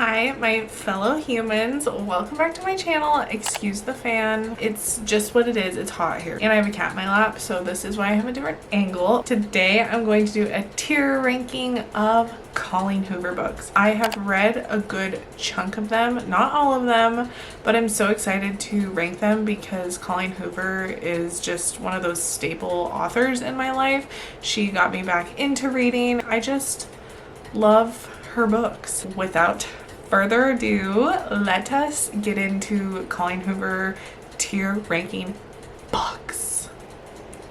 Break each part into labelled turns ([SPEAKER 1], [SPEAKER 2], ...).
[SPEAKER 1] Hi, my fellow humans. Welcome back to my channel. Excuse the fan. It's just what it is. It's hot here. And I have a cat in my lap, so this is why I have a different angle. Today, I'm going to do a tier ranking of Colleen Hoover books. I have read a good chunk of them, not all of them, but I'm so excited to rank them because Colleen Hoover is just one of those staple authors in my life. She got me back into reading. I just love her books. Without further ado, let us get into Colleen Hoover tier ranking books.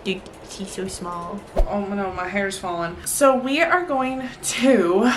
[SPEAKER 1] She's so small. Oh no, my hair's falling. So we are going to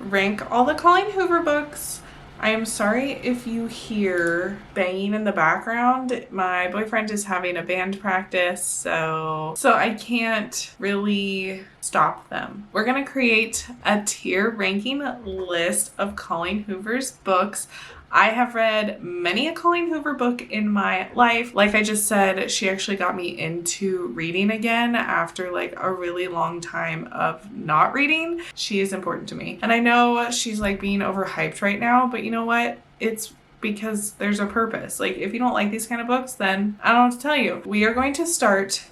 [SPEAKER 1] rank all the Colleen Hoover books. I am sorry if you hear banging in the background. My boyfriend is having a band practice, so I can't really stop them. We're gonna create a tier ranking list of Colleen Hoover's books. I have read many a Colleen Hoover book in my life. Like I just said, she actually got me into reading again after like a really long time of not reading. She is important to me. And I know she's like being overhyped right now, but you know what? It's because there's a purpose. Like if you don't like these kind of books, then I don't know what to tell you. We are going to start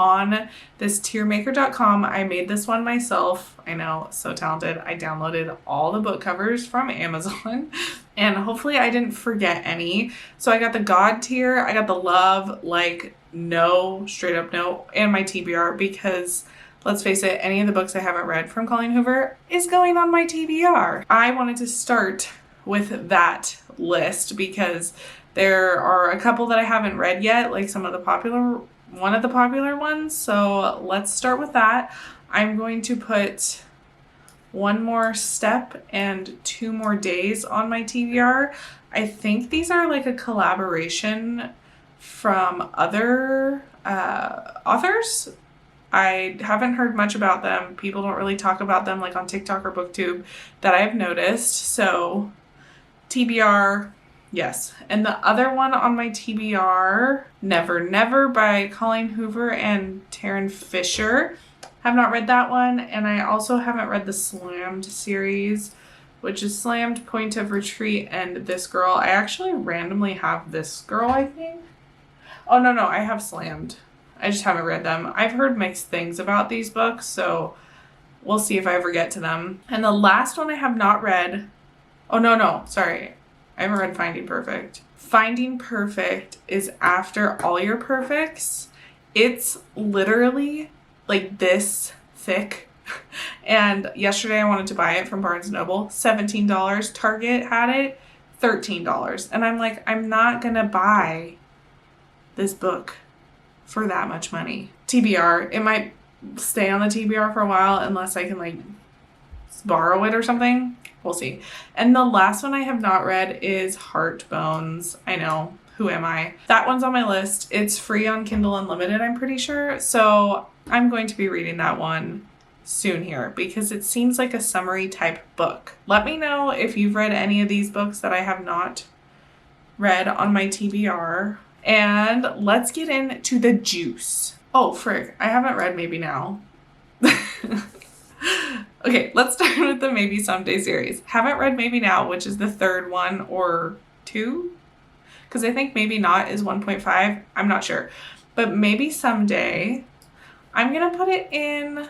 [SPEAKER 1] on this tiermaker.com. I made this one myself. I know, so talented. I downloaded all the book covers from Amazon and hopefully I didn't forget any. So I got the God tier, I got the love, like no, straight up no, and my TBR because let's face it, any of the books I haven't read from Colleen Hoover is going on my TBR. I wanted to start with that list because there are a couple that I haven't read yet, like one of the popular ones. So let's start with that. I'm going to put One More Step and 2 More Days on my TBR. I think these are like a collaboration from other authors. I haven't heard much about them. People don't really talk about them like on TikTok or BookTube that I've noticed. So TBR, yes. And the other one on my TBR, Never Never by Colleen Hoover and Taryn Fisher. Have not read that one. And I also haven't read the Slammed series, which is Slammed, Point of Retreat, and This Girl. I actually randomly have This Girl, I think. Oh, no, I have Slammed. I just haven't read them. I've heard mixed things about these books, so we'll see if I ever get to them. And the last one I have not read, sorry. I haven't read Finding Perfect. Finding Perfect is after all your perfects. It's literally like this thick. And yesterday I wanted to buy it from Barnes & Noble. $17. Target had it. $13. And I'm like, I'm not going to buy this book for that much money. TBR. It might stay on the TBR for a while unless I can like borrow it or something. We'll see. And the last one I have not read is Heart Bones. I know. Who am I? That one's on my list. It's free on Kindle Unlimited, I'm pretty sure. So I'm going to be reading that one soon here because it seems like a summary type book. Let me know if you've read any of these books that I have not read on my TBR. And let's get into the juice. Oh, frick. I haven't read Maybe Now. Okay, let's start with the Maybe Someday series. Haven't read Maybe Now, which is the third one or 2. Because I think Maybe Not is 1.5. I'm not sure. But Maybe Someday, I'm going to put it in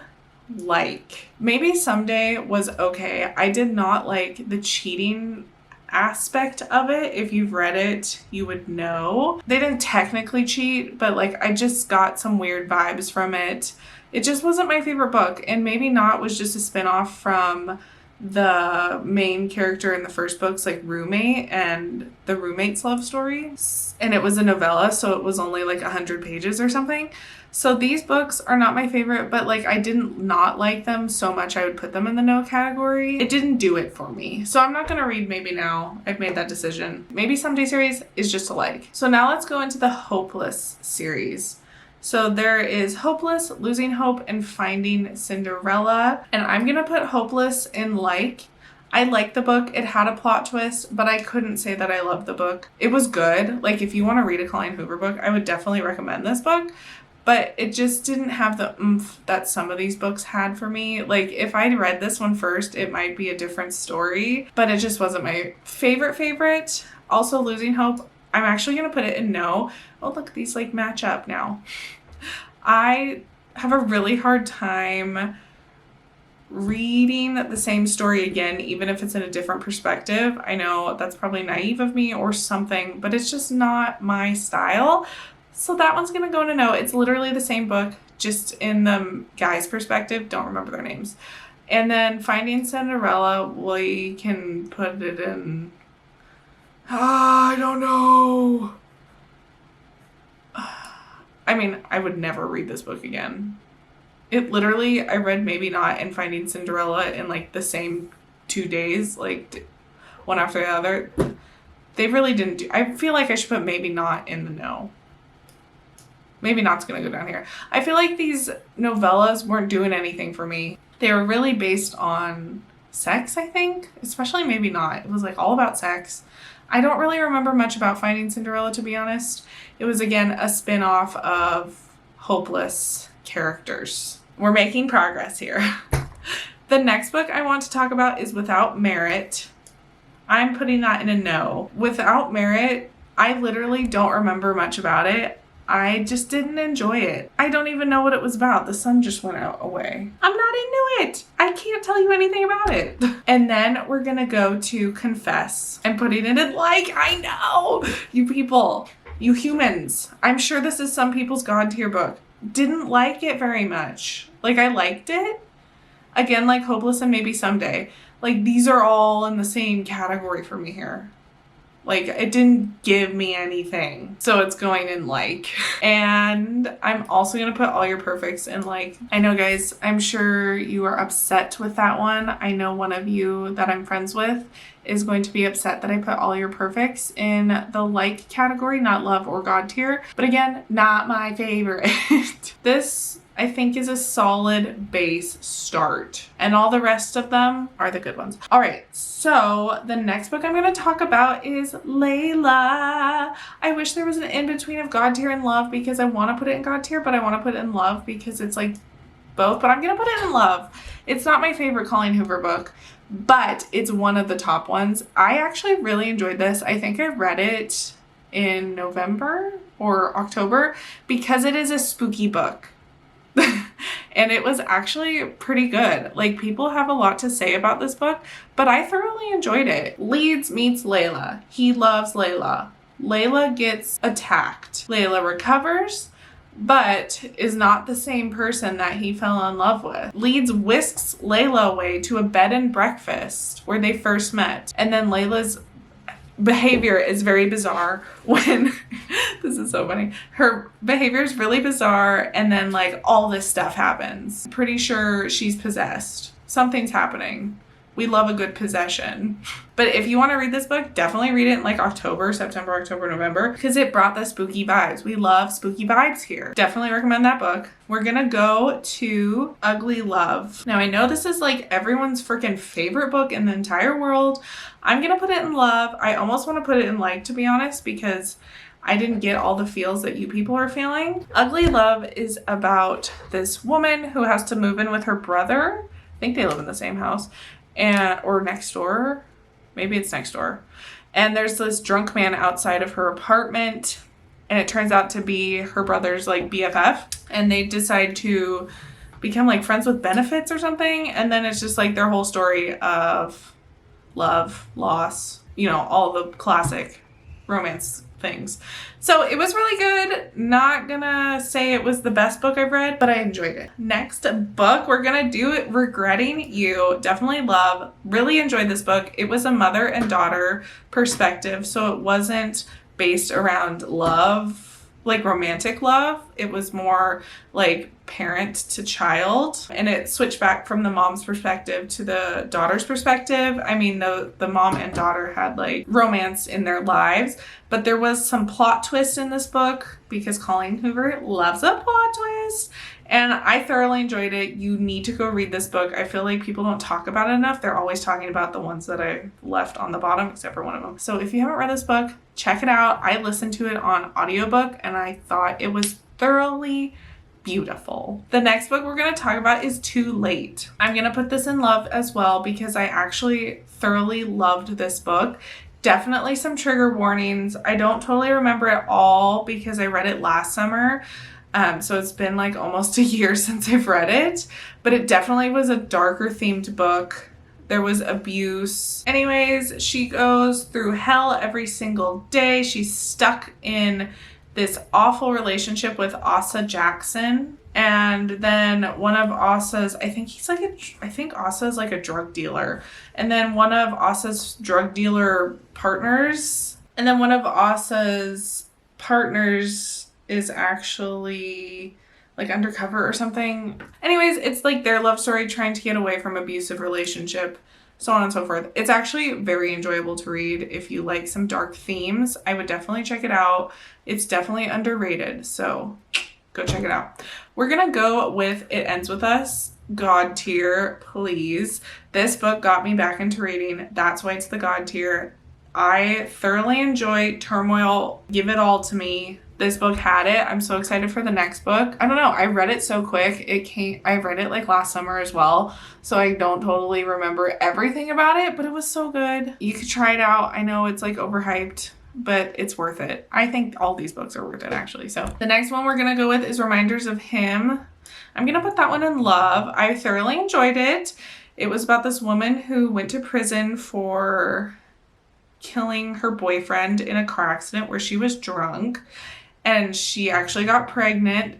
[SPEAKER 1] like. Maybe Someday was okay. I did not like the cheating aspect of it. If you've read it, you would know. They didn't technically cheat, but like I just got some weird vibes from it. It just wasn't my favorite book. And Maybe Not was just a spinoff from the main character in the first book's like roommate and the roommate's love story. And it was a novella, so it was only like 100 pages or something. So these books are not my favorite, but like I didn't not like them so much I would put them in the no category. It didn't do it for me. So I'm not going to read Maybe Now. I've made that decision. Maybe Someday series is just a like. So now let's go into the Hopeless series. So there is Hopeless, Losing Hope, and Finding Cinderella. And I'm going to put Hopeless in like. I liked the book. It had a plot twist, but I couldn't say that I loved the book. It was good. Like if you want to read a Colleen Hoover book, I would definitely recommend this book. but it just didn't have the oomph that some of these books had for me. Like, if I'd read this one first, it might be a different story, but it just wasn't my favorite. Also, Losing Hope, I'm actually going to put it in no. Oh, look, these like match up now. I have a really hard time reading the same story again, even if it's in a different perspective. I know that's probably naive of me or something, but it's just not my style. So that one's gonna go to no. It's literally the same book, just in the guy's perspective. Don't remember their names. And then Finding Cinderella, we can put it in, I don't know. I mean, I would never read this book again. It literally, I read Maybe Not and Finding Cinderella in like the same 2 days, like one after the other. They really didn't do, I feel like I should put Maybe Not in the no. Maybe Not's gonna go down here. I feel like these novellas weren't doing anything for me. They were really based on sex, I think, especially Maybe Not. It was like all about sex. I don't really remember much about Finding Cinderella, to be honest. It was, again, a spin-off of hopeless characters. We're making progress here. The next book I want to talk about is Without Merit. I'm putting that in a no. Without Merit, I literally don't remember much about it. I just didn't enjoy it. I don't even know what it was about. The sun just went away. I'm not into it. I can't tell you anything about it. And then we're gonna go to Confess. I'm putting it in like, I know, you people, you humans. I'm sure this is some people's God tier book. Didn't like it very much. Like, I liked it. Again, like Hopeless and Maybe Someday. Like, these are all in the same category for me here. Like, it didn't give me anything. So it's going in like. And I'm also going to put All Your Perfects in like. I know, guys, I'm sure you are upset with that one. I know one of you that I'm friends with is going to be upset that I put All Your Perfects in the like category, not love or God tier. But again, not my favorite. This, I think, is a solid base start. And all the rest of them are the good ones. All right, so the next book I'm going to talk about is Layla. I wish there was an in-between of God tier and love, because I want to put it in God tier, but I want to put it in love because it's like both. But I'm going to put it in love. It's not my favorite Colleen Hoover book, but it's one of the top ones. I actually really enjoyed this. I think I read it in November or October because it is a spooky book. And it was actually pretty good. Like, people have a lot to say about this book, but I thoroughly enjoyed it. Leeds meets Layla. He loves Layla. Layla gets attacked. Layla recovers, but is not the same person that he fell in love with. Leeds whisks Layla away to a bed and breakfast where they first met. And then Layla's behavior is very bizarre when this is so funny. Her behavior is really bizarre, and then like all this stuff happens. Pretty sure she's possessed. Something's happening. We love a good possession. But if you want to read this book, definitely read it in like September, October, November, because it brought the spooky vibes. We love spooky vibes here. Definitely recommend that book. We're gonna go to Ugly Love. Now, I know this is like everyone's freaking favorite book in the entire world. I'm gonna put it in love. I almost want to put it in like, to be honest, because I didn't get all the feels that you people are feeling. Ugly Love is about this woman who has to move in with her brother. I think they live in the same house. Or next door. Maybe it's next door. And there's this drunk man outside of her apartment, and it turns out to be her brother's like BFF, and they decide to become like friends with benefits or something. And then it's just like their whole story of love, loss, you know, all the classic romance things. So it was really good. Not gonna say it was the best book I've read, but I enjoyed it. Next book, we're gonna do it, Regretting You. Definitely love. Really enjoyed this book. It was a mother and daughter perspective, so it wasn't based around love, like romantic love. It was more like parent to child, and it switched back from the mom's perspective to the daughter's perspective. I mean, the mom and daughter had like romance in their lives, but there was some plot twist in this book because Colleen Hoover loves a plot twist, and I thoroughly enjoyed it. You need to go read this book. I feel like people don't talk about it enough. They're always talking about the ones that I left on the bottom, except for one of them. So if you haven't read this book, check it out. I listened to it on audiobook, and I thought it was thoroughly beautiful. The next book we're going to talk about is Too Late. I'm going to put this in love as well because I actually thoroughly loved this book. Definitely some trigger warnings. I don't totally remember it all because I read it last summer. So it's been like almost a year since I've read it, but it definitely was a darker themed book. There was abuse. Anyways, she goes through hell every single day. She's stuck in this awful relationship with Asa Jackson. And then one of Asa's, I think Asa is like a drug dealer. And then one of Asa's drug dealer partners, is actually like undercover or something. Anyways, it's like their love story trying to get away from abusive relationship, so on and so forth. It's actually very enjoyable to read. If you like some dark themes, I would definitely check it out. It's definitely underrated, so go check it out. We're gonna go with It Ends With Us. God tier, please. This book got me back into reading. That's why it's the God tier. I thoroughly enjoy Turmoil. Give it all to me. This book had it. I'm so excited for the next book. I don't know. I read it so quick. I read it like last summer as well. So I don't totally remember everything about it, but it was so good. You could try it out. I know it's like overhyped, but it's worth it. I think all these books are worth it actually. So the next one we're going to go with is Reminders of Him. I'm going to put that one in love. I thoroughly enjoyed it. It was about this woman who went to prison for killing her boyfriend in a car accident where she was drunk, and she actually got pregnant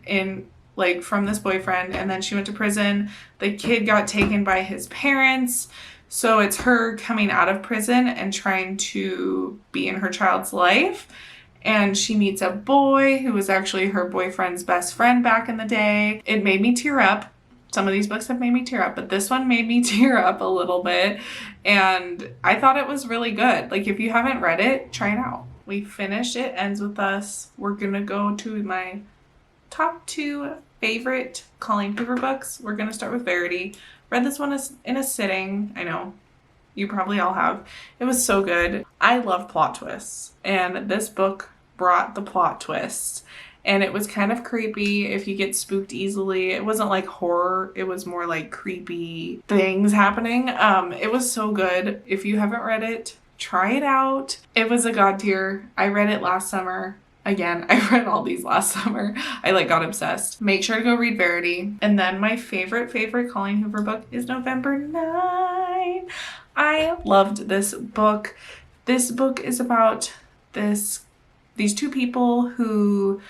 [SPEAKER 1] from this boyfriend, and then she went to prison. The kid got taken by his parents, so it's her coming out of prison and trying to be in her child's life. And she meets a boy who was actually her boyfriend's best friend back in the day. It made me tear up. Some of these books have made me tear up, but this one made me tear up a little bit. And I thought it was really good. Like, if you haven't read it, try it out. We finished It Ends With Us. We're going to go to my top 2 favorite Colleen Hoover books. We're going to start with Verity. Read this one in a sitting. I know. You probably all have. It was so good. I love plot twists. And this book brought the plot twists. And it was kind of creepy if you get spooked easily. It wasn't like horror. It was more like creepy things happening. It was so good. If you haven't read it, try it out. It was a God tier. I read it last summer. Again, I read all these last summer. I got obsessed. Make sure to go read Verity. And then my favorite Colleen Hoover book is November 9. I loved this book. This book is about these two people who,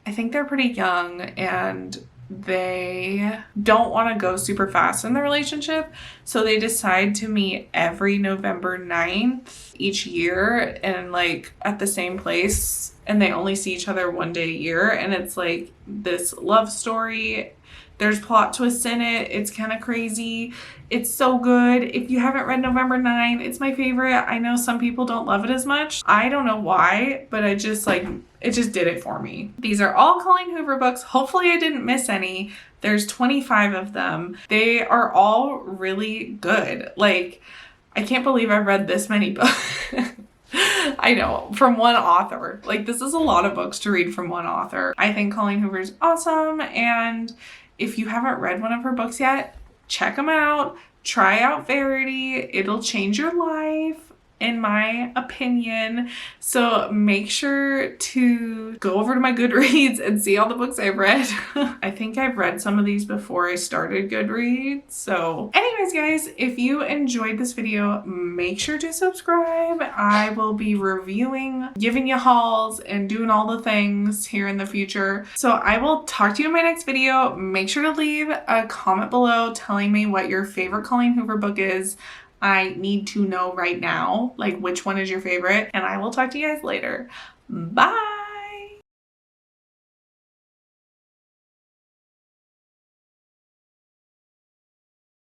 [SPEAKER 1] I think they're pretty young, and they don't want to go super fast in the relationship. So they decide to meet every November 9th each year and at the same place. And they only see each other one day a year. And it's like this love story. There's plot twists in it. It's kind of crazy. It's so good. If you haven't read November 9, it's my favorite. I know some people don't love it as much. I don't know why, but it just did it for me. These are all Colleen Hoover books. Hopefully I didn't miss any. There's 25 of them. They are all really good. I can't believe I've read this many books. I know, from one author. This is a lot of books to read from one author. I think Colleen Hoover's awesome, and if you haven't read one of her books yet, check them out. Try out Verity. It'll change your life, in my opinion. So make sure to go over to my Goodreads and see all the books I've read. I think I've read some of these before I started Goodreads. So anyways, guys, if you enjoyed this video, make sure to subscribe. I will be reviewing, giving you hauls, and doing all the things here in the future. So I will talk to you in my next video. Make sure to leave a comment below telling me what your favorite Colleen Hoover book is. I need to know right now, which one is your favorite, and I will talk to you guys later. Bye!